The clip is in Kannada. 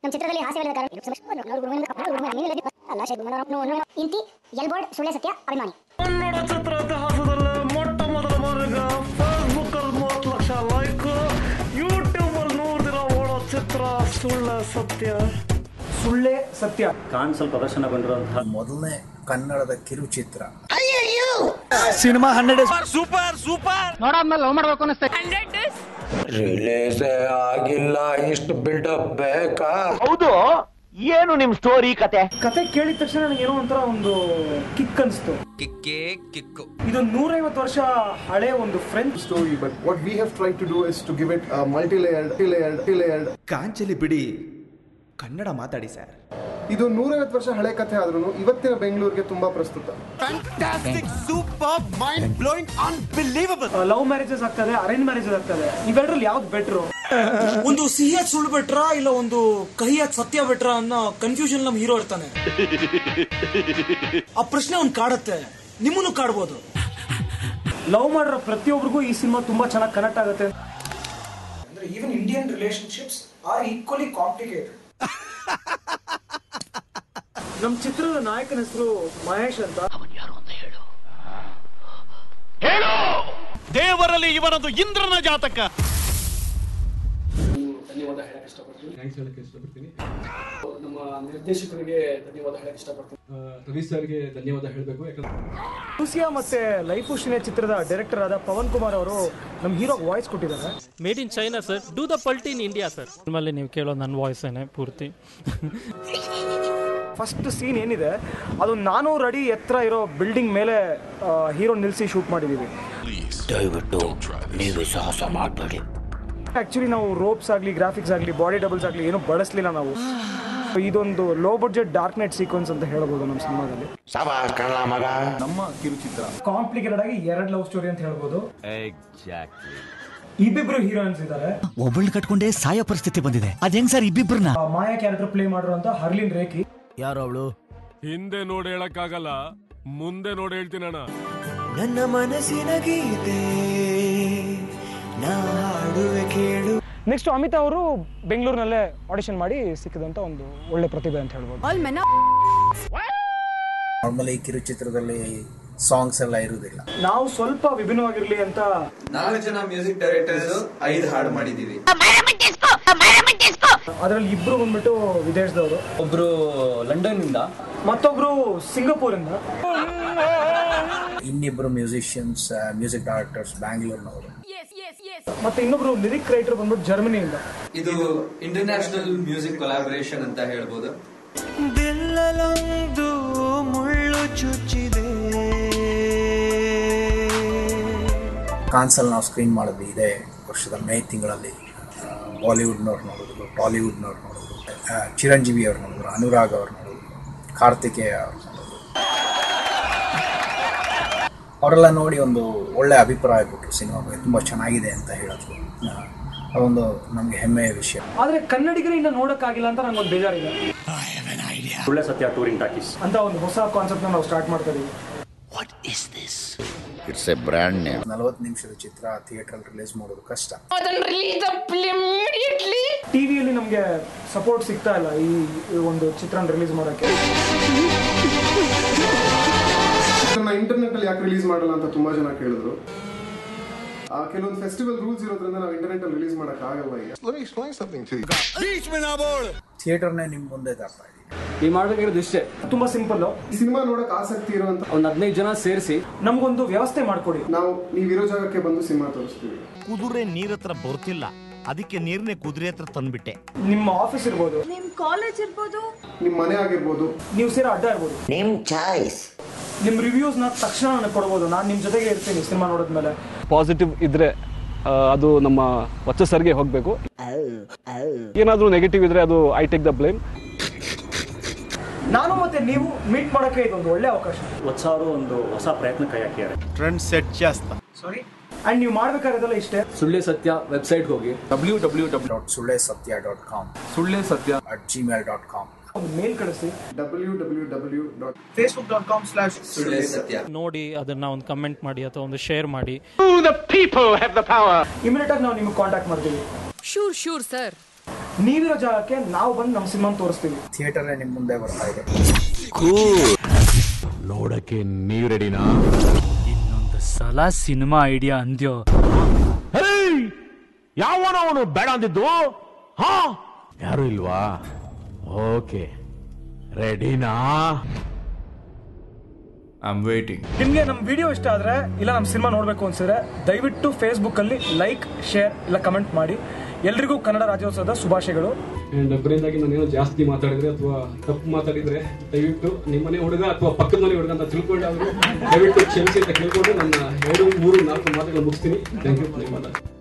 ನಮ್ಮ ಚಿತ್ರದಲ್ಲಿ ಹಾಸ್ಯವಾದ ಕಾರಣ ಇಂತಿ ಎಲ್ಬೋರ್ಡ್ ಸುಳ್ಳೆ ಸತ್ಯ ಅಭಿಮಾನಿ. ಕನ್ನಡ ಚಿತ್ರ ಇತಿಹಾಸದಲ್ಲಿ ಮೊಟ್ಟ ಮೊದಲ ಬಾರಿಗೆ ಫೇಸ್ಬುಕ್ ಅಲ್ಲಿ 30 ಲಕ್ಷ ಲೈಕ್, ಯೂಟ್ಯೂಬ್ ಅಲ್ಲಿ 100 ದಿನ ಓಡೋ ಚಿತ್ರ ಸುಳ್ಳೆ ಸತ್ಯ. ಸುಳ್ಳೆ ಸತ್ಯ ಕಾನ್ಸಲ್ ಪ್ರದರ್ಶನಗೊಂಡಿರುವಂತಹ ಮೊದಲನೇ ಕನ್ನಡದ ಕಿರುಚಿತ್ರ. ಸಿನಿಮಾ 100 ಸೂಪರ್ ಸೂಪರ್ ನೋಡಾದ್ಮೇಲೆ ಲವ್ ಮಾಡ್ಬೇಕು ಅನಿಸ್ತಾ. ರಿಲೀಸ್ ಆಗಿಲ್ಲ, ಇಷ್ಟು ಬಿಲ್ಡಪ್ ಬೇಕಾ? ಹೌದು, ಏನು ನಿಮ್ ಸ್ಟೋರಿ ಕತೆ ಕೇಳಿದ ತಕ್ಷಣ ನನಗೆ ಏನೋ ಒಂಥರ ಒಂದು ಕಿಕ್ ಅನ್ಸ್ತು. ಕಿಕ್ಕು ಇದೊಂದು 150 ವರ್ಷ ಹಳೆ ಒಂದು French story, but what we have tried to do is to give it a multi-layered. ಕಾಂಚಲಿ ಬಿಡಿ, ಕನ್ನಡ ಮಾತಾಡಿ ಸರ್. ಇದು 150 ವರ್ಷ ಹಳೆ ಕಥೆ ಆದ್ರೂ ಇವತ್ತಿನ ಬೆಂಗಳೂರಿಗೆ ತುಂಬಾ ಪ್ರಸ್ತುತ. Fantastic, super, mind blowing, unbelievable. Love marriages ಆಗ್ತದೆ, ಅರೇಂಜ್ ಮ್ಯಾರೇಜಸ್ ಆಗ್ತದೆ. ಇವೆರಡರಲ್ಲಿ ಯಾವ್ದು ಬೆಟ್ರು? ಒಂದು ಸಿಹಿಯಾದ ಸುಳ್ಳು ಬೆಟ್ರ ಇಲ್ಲ ಒಂದು ಕಹಿಯಾದ ಸತ್ಯ ಬೆಟ್ರ ಅನ್ನೋ ಕನ್ಫ್ಯೂಷನ್ ನಮ್ ಹೀರೋ ಇರ್ತಾನೆ. ಆ ಪ್ರಶ್ನೆ ಅವ್ನು ಕಾಡುತ್ತೆ, ನಿಮ್ಮನ್ನು ಕಾಡ್ಬೋದು. ಲವ್ ಮಾಡಿರೋ ಪ್ರತಿಯೊಬ್ಬರಿಗೂ ಈ ಸಿನಿಮಾ ತುಂಬಾ ಚೆನ್ನಾಗಿ ಕನೆಕ್ಟ್ ಆಗುತ್ತೆ. ಅಂದ್ರೆ even Indian relationships are equally complicated. ನಮ್ಮ ಚಿತ್ರದ ನಾಯಕನ ಹೆಸರು ಮಹೇಶ್ ಅಂತ. ಹೇಳು, ದೇವರಲ್ಲಿ ಇವನದು ಇಂದ್ರನ ಜಾತಕ. ಧನ್ಯವಾದ ಹೇಳಕ್ ಇಷ್ಟಪಡ್ತೀನಿ. ನಮ್ಮ ನಿರ್ದೇಶಕರಿಗೆ ಧನ್ಯವಾದ ಹೇಳಕ್ ಇಷ್ಟಪಡ್ತೀನಿ. ರವಿ ಸರ್ಗೆ ಧನ್ಯವಾದ ಹೇಳಬೇಕು. ಲೂಸಿಯಾ ಮತ್ತೆ ಲೈಫುಶಿನೇ ಚಿತ್ರದ ಡೈರೆಕ್ಟರ್ ಆದ ಪವನ್ ಕುಮಾರ್ ಅವರು ನಮ್ಮ ಹೀರೋಗೆ ವಾಯ್ಸ್ ಕೊಟ್ಟಿದ್ದಾರೆ. Made in China sir, do the palti in India sir. ನಿಮ್ಮಲ್ಲಿ ನೀವು ಕೇಳೋ ನನ್ನ ವಾಯ್ಸ್ ಏನೇ ಪೂರ್ತಿ. ಫಸ್ಟ್ ಸೀನ್ ಏನಿದೆ ಅದು 400 ಅಡಿ ಎತ್ತರ ಇರೋ ಬಿಲ್ಡಿಂಗ್ ಮೇಲೆ ಹೀರೋ ನಿಲ್ಲಿಸಿ ಶೂಟ್ ಮಾಡಿದ್ದೀವಿ. ದಯವಿಟ್ಟು ನೀವು ಸಾಹಸ ಮಾಡಬೇಡಿ. ಆಕ್ಚುಲಿ ನಾವು ರೋಪ್ಸ್ ಆಗಲಿ, ಗ್ರಾಫಿಕ್ಸ್ ಆಗಲಿ, ಬಾಡಿ ಡಬಲ್ಸ್ ಆಗಲಿ ಏನು ಬಳಸಲಿಲ್ಲ ನಾವು. ಇದೊಂದು low budget dark night sequence ಅಂತ ಹೇಳ್ಬೋದು ನಮ್ಮ ಸಿನಿಮಾದಲ್ಲಿ. ನಮ್ಮ ಕಿರುಚಿತ್ರ ಕಾಂಪ್ಲಿಕೇಟೆಡ್ ಆಗಿ 2 ಲವ್ ಸ್ಟೋರಿ ಅಂತ ಹೇಳ್ಬೋದು. ಇಬ್ಬಿಬ್ರು ಹೀರೋಯಿನ್ಸ್ ಇದ್ದಾರೆ. ಒಬ್ಬಳನ್ನ ಕಟ್ಕೊಂಡೇ ಸಾಯ ಪರಿಸ್ಥಿತಿ ಬಂದಿದೆ. ಅದ್ ಹೆಂಗ್ ಸರ್ ಇಬ್ಬಿಬ್ರನ್ನ? ಮಾಯಾ ಕ್ಯಾರೆಕ್ಟರ್ ಪ್ಲೇ ಮಾಡಿರುವಂತ ಹರ್ಲಿನ್ ರೇಖಿ. ಯಾರು ಅವಳು? ಹಿಂದೆ ನೋಡಿ ಹೇಳಕ್ಕಾಗಲ್ಲ, ಮುಂದೆ ನೋಡಿ ಹೇಳ್ತೀನಣ್ಣ. ನನ್ನ ಮನಸ್ಸಿನ ಗೀತೆ ನಾ ಹಾಡುವೆ ಕೇಳು. ನೆಕ್ಸ್ಟ್ ಅಮಿತಾ ಅವರು ಬೆಂಗಳೂರಿನಲ್ಲೇ ಆಡಿಷನ್ ಮಾಡಿ ಸಿಕ್ಕಿದಂತ ಒಂದು ಒಳ್ಳೆ ಪ್ರತಿಭೆ ಅಂತ ಹೇಳ್ಬೋದು. ನಾರ್ಮಲಿ ಕಿರುಚಿತ್ರದಲ್ಲಿ ಸಾಂಗ್ಸ್ ಎಲ್ಲ ಇರುವುದಿಲ್ಲ. ನಾವು ಸ್ವಲ್ಪ ವಿಭಿನ್ನವಾಗಿರ್ಲಿ ಅಂತ 4 ಜನ ಮ್ಯೂಸಿಕ್ ಡೈರೆಕ್ಟರ್ಸ್ 5 ಹಾಡು ಮಾಡಿದೀವಿ. ಅದರಲ್ಲಿ ಇಬ್ರು ಬಂದ್ಬಿಟ್ಟು ವಿದೇಶದವರು, ಒಬ್ರು ಲಂಡನ್ ಇಂದ, ಮತ್ತೊಬ್ರು ಸಿಂಗಪೂರ್ ಇಂದ, ಇನ್ನಿಬ್ರು ಮ್ಯೂಸಿಷಿಯನ್ಸ್, ಮ್ಯೂಸಿಕ್ ಡೈರೆಕ್ಟರ್ಸ್ ಬ್ಯಾಂಗ್ಳೂರ್ನವರು, ಮತ್ತೆ ಇನ್ನೊಬ್ರು ಲಿರಿಕ್ ರೈಟರ್ ಬಂದ್ಬಿಟ್ಟು ಜರ್ಮನಿಯಿಂದ. ಇದು ಇಂಟರ್ನ್ಯಾಷನಲ್ ಮ್ಯೂಸಿಕ್ ಕೊಲಾಬರೇಷನ್ ಅಂತ ಹೇಳ್ಬೋದು. ದಿಲ್ಲಲೊಂದು ಮುಳ್ಳು ಚುಚ್ಚಿದೆ. ಕಾನ್ಸಲ್ ನಾವು ಸ್ಕ್ರೀನ್ ಮಾಡಿದ್ವಿ ಇದೇ ವರ್ಷದ ಮೇ ತಿಂಗಳಲ್ಲಿ. ಬಾಲಿವುಡ್ನವ್ರು ನೋಡಿದ್ರು, ಟಾಲಿವುಡ್ನವ್ರು ನೋಡಿದ್ರು, ಚಿರಂಜೀವಿ ಅವ್ರು ನೋಡಿದ್ರು, ಅನುರಾಗ್ ಅವ್ರು ನೋಡಿದ್ರು, ಕಾರ್ತಿಕೇಯ ಅವ್ರು ನೋಡಿದ್ರು. ಅವರೆಲ್ಲ ನೋಡಿ ಒಂದು ಒಳ್ಳೆ ಅಭಿಪ್ರಾಯ ಕೊಟ್ಟರು. ಸಿನಿಮಾ ಬಗ್ಗೆ ತುಂಬ ಚೆನ್ನಾಗಿದೆ ಅಂತ ಹೇಳಿದ್ರು. ಅದೊಂದು ನಮಗೆ ಹೆಮ್ಮೆಯ ವಿಷಯ. ಆದ್ರೆ ಕನ್ನಡಿಗರಿಂದ ನೋಡಕ್ಕಾಗಿಲ್ಲ ಅಂತ ನಂಗೊಂದು ಬೇಜಾರಿದೆ. ಸುಳ್ಳೆ ಸತ್ಯ ಟೂರಿಂಗ್ ಟಾಕೀಸ್ ಅಂತ ಒಂದು ಹೊಸ ಕಾನ್ಸೆಪ್ಟ್ ನಾವು ಸ್ಟಾರ್ಟ್ ಮಾಡ್ತಾ ಇದೀವಿ. It's A brand name. 40 ನಿಮಿಷದ ಚಿತ್ರ ಥಿಯೇಟರ್ ರಿಲೀಸ್ ಮಾಡೋದು ಕಷ್ಟ. ಟಿವಿಯಲ್ಲಿ ನಮಗೆ ಸಪೋರ್ಟ್ ಸಿಗ್ತಾ ಇಲ್ಲ ಈ ಒಂದು ಚಿತ್ರನ ರಿಲೀಸ್ ಮಾಡೋಕ್ಕೆ. ಇಂಟರ್ನೆಟ್ ಅಲ್ಲಿ ಯಾಕೆ ರಿಲೀಸ್ ಮಾಡಲ್ಲ ಅಂತ ತುಂಬಾ ಜನ ಕೇಳಿದ್ರು. ಕೆಲವೊಂದು ಫೆಸ್ಟಿವಲ್ ರೂಲ್ಸ್ ಇರೋದ್ರಿಂದ ನಾವು ಇಂಟರ್ನೆಟ್ ಅಲ್ಲಿ ರಿಲೀಸ್ ಮಾಡಕ್ ಆಗಲ್ಲ. ಥಿಯೇಟರ್ನೇ ನಿಮ್ ಮುಂದೆ ತರ್ತಾ ಇದೀವಿ. ಈ ಮಾಡ್ಬೇಕಿರೋದು ಇಷ್ಟೇ, ತುಂಬಾ ಸಿಂಪಲ್. ಸಿನಿಮಾ ನೋಡಕ್ ಆಸಕ್ತಿ ಇರುವಂತ ಒಂದು 15 ಜನ ಸೇರಿಸಿ ನಮ್ಗೊಂದು ವ್ಯವಸ್ಥೆ ಮಾಡ್ಕೊಡಿ. ನಾವು ನೀವಿರೋ ಜಾಗಕ್ಕೆ ಬಂದು ಸಿನಿಮಾ ತೋರಿಸ್ತೀವಿ. ಕುದುರೆ ನೀರತ್ರ ಬರ್ತಿಲ್ಲ, ಅದಕ್ಕೆ ನೀರ್ನೇ ಕುದುರೆ ಹತ್ರ ತಂದ್ಬಿಟ್ಟೆ. ನಿಮ್ಮ ಆಫೀಸ್ ಇರ್ಬೋದು, ನಿಮ್ ಕಾಲೇಜ್ ಇರ್ಬೋದು, ನಿಮ್ ಮನೆ ಆಗಿರ್ಬೋದು, ನೀವು ಸೇರೋ ಅಡ್ಡ ಇರ್ಬೋದು, ನಿಮ್ ಚಾಯ್ಸ್. ನಿಮ್ ರಿವ್ಯೂಸ್ ನ ತಕ್ಷಣ ನನಗೆ ಕೊಡ್ಬೋದು. ನಾನು ನಿಮ್ ಜೊತೆಗೆ ಇರ್ತೀನಿ ಸಿನಿಮಾ ನೋಡಿದ್ಮೇಲೆ. ಪಾಸಿಟಿವ್ ಇದ್ರೆ ಅದು ನಮ್ಮ ಸರ್ಗೆ ಹೋಗ್ಬೇಕು. ಏನಾದ್ರೂ ನೆಗೆಟಿವ್ ಇದ್ರೆ ಅದು ಐ ಟೇಕ್ ದ ಬ್ಲೇಮ್. ನಾನು ಮತ್ತೆ ನೀವು ಮೀಟ್ ಮಾಡಕ್ಕೆ ಇದೊಂದು ಒಳ್ಳೆ ಅವಕಾಶ. ಅವರು ಒಂದು ಹೊಸ ಪ್ರಯತ್ನ ಕೈ ಹಾಕಿದ್ದಾರೆ. ಟ್ರೆಂಡ್ ಸೆಟ್ ಜಾಸ್ತಿ. ಸಾರಿ, ಅಂಡ್ ನೀವು ಮಾಡ್ಬೇಕಾಗಿರೋದಲ್ಲ ಇಷ್ಟೇ. ಸುಳ್ಳೆ ಸತ್ಯ ವೆಬ್ಸೈಟ್ ಹೋಗಿ www.sullesatya.com, ಸುಳ್ಳೆ ಸತ್ಯ @gmail.com. ಒಂದು ಮೇಲ್ ಕಳಿಸಿ. www.facebook.com/ಸುಳ್ಳೆ ಸತ್ಯ ನೋಡಿ, ಅದನ್ನ ಒಂದು ಕಮೆಂಟ್ ಮಾಡಿ ಅಥವಾ ಒಂದು ಶೇರ್ ಮಾಡಿ. ಇಮಿಡಿಯೇಟ್ ಆಗಿ ನಾವು ನಿಮಗೆ ಕಾಂಟ್ಯಾಕ್ಟ್ ಮಾಡ್ತೀವಿ. Sure sir. ನೀವಿರೋ ಜಾಗಕ್ಕೆ ನಾವು ಬಂದು ನಮ್ಮ ಸಿನಿಮಾ ತೋರಿಸ್ತೀವಿ. ಥಿಯೇಟರ್ ನಿಮ್ಮ ಮುಂದೆ ಬರ್ತಾ ಇದೆ. ನೋಡಕ್ಕೆ ನೀವು ರೆಡಿನಾ? ಇನ್ನೊಂದು ಸಲ ಸಿನಿಮಾ ಐಡಿಯಾ ಅಂದ್ಯೋ ಯಾವನವನು ಬೇಡ ಅಂದಿದ್ದು? ಹಾ, ಯಾರು ಇಲ್ವಾ? ಓಕೆ, ರೆಡಿನಾ? ನಿಮ್ಗೆ ನಮ್ಮ ವಿಡಿಯೋ ಇಷ್ಟ ಆದ್ರೆ ಇಲ್ಲ ನಮ್ಮ ಸಿನಿಮಾ ನೋಡ್ಬೇಕು ಅನ್ಸಿದ್ರೆ ದಯವಿಟ್ಟು ಫೇಸ್ಬುಕ್ ಅಲ್ಲಿ ಲೈಕ್, ಶೇರ್ ಇಲ್ಲ ಕಮೆಂಟ್ ಮಾಡಿ. ಎಲ್ರಿಗೂ ಕನ್ನಡ ರಾಜ್ಯೋತ್ಸವದ ಶುಭಾಶಯಗಳು. ಅಂಡ್ ಅದರಿಂದಾಗಿ ನಾನೇನೋ ಜಾಸ್ತಿ ಮಾತಾಡಿದ್ರೆ ಅಥವಾ ತಪ್ಪು ಮಾತಾಡಿದ್ರೆ ದಯವಿಟ್ಟು ನಿಮ್ಮನೆ ಹುಡುಗ ಅಥವಾ ಪಕ್ಕದ ಮನೆ ಹುಡುಗ ಅಂತ ತಿಳ್ಕೊಂಡು ಅವರು ದಯವಿಟ್ಟು ಕ್ಷಮಿಸಿ ಅಂತ ಕೇಳ್ಕೊಂಡು ನನ್ನ 2, 3, 4 ಮಾತುಗಳು ಮುಗಿಸ್ತೀನಿ. Thank you.